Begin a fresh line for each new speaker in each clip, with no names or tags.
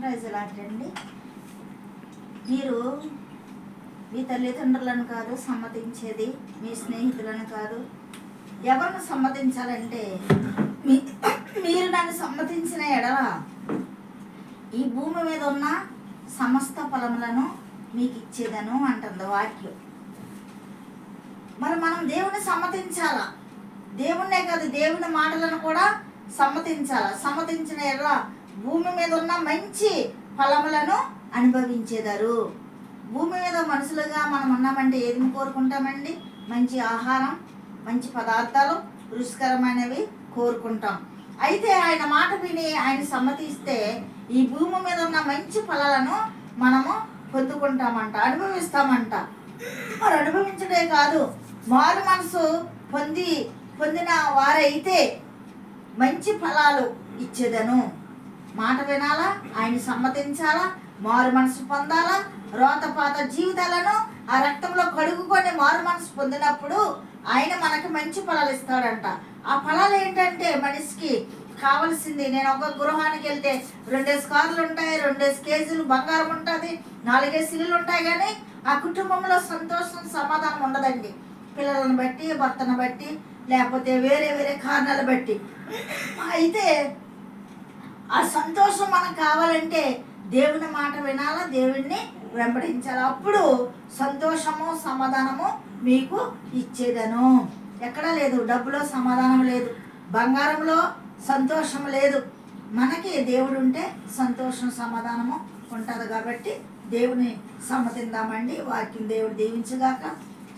ప్రజలాటండి. మీరు మీ తల్లిదండ్రులను కాదు సమ్మతించేది, మీ స్నేహితులను కాదు. ఎవరిని సమ్మతించాలంటే మీరు నన్ను సమ్మతించిన ఎడల ఈ భూమి మీద ఉన్న సమస్త ఫలములను మీకు ఇచ్చేదను అంటుంది వాక్యం. మరి మనం దేవుని సమ్మతించాలా, దేవుణ్ణే కాదు దేవుని మాటలను కూడా సమ్మతించాలా. సమ్మతించిన ఎడల భూమి మీద ఉన్న మంచి ఫలములను అనుభవించేదారు. భూమి మీద మనుషులుగా మనం ఉన్నామంటే ఏది కోరుకుంటామండి? మంచి ఆహారం, మంచి పదార్థాలు, రుచికరమైనవి కోరుకుంటాం. అయితే ఆయన మాట విని ఆయన సమ్మతిస్తే ఈ భూమి మీద ఉన్న మంచి ఫలాలను మనము పొందుకుంటామంట, అనుభవిస్తామంట. మరి అనుభవించడే కాదు, మారు మనసు పొందిన వారైతే మంచి ఫలాలు ఇచ్చేదను. మాట వినాలా, ఆయన సమ్మతించాలా, మారు మనసు పొందాలా. రోతపాత జీవితాలను ఆ రక్తంలో కడుగుకొని మారు మనసు పొందినప్పుడు ఆయన మనకి మంచి ఫలాలు ఇస్తాడంట. ఆ ఫలాలు ఏంటంటే మనిషికి కావలసింది. నేను ఒక గృహానికి వెళ్తే 2 కార్లు ఉంటాయి, 2 కేజీలు బంగారం ఉంటుంది, 4 ఇల్లులు ఉంటాయి, కానీ ఆ కుటుంబంలో సంతోషం సమాధానం ఉండదండి. పిల్లలను బట్టి, భర్తను బట్టి, లేకపోతే వేరే వేరే కారణాలు బట్టి. అయితే ఆ సంతోషం మనకు కావాలంటే దేవుని మాట వినాలా, దేవుణ్ణి వెంబడించాలి. అప్పుడు సంతోషము సమాధానము మీకు ఇచ్చేదను. ఎక్కడా లేదు, డబ్బులో సమాధానం లేదు, బంగారంలో సంతోషం లేదు. మనకి దేవుడు ఉంటే సంతోషం సమాధానము ఉంటుంది. కాబట్టి దేవుని సమ్మతిందామండి. వాక్యం దేవుడు దీవించుగాక.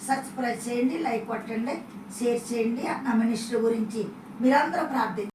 సబ్స్క్రైబ్ చేయండి, లైక్ కొట్టండి, షేర్ చేయండి. అన్న మినిస్టర్ గురించి మీరందరూ ప్రార్థించండి.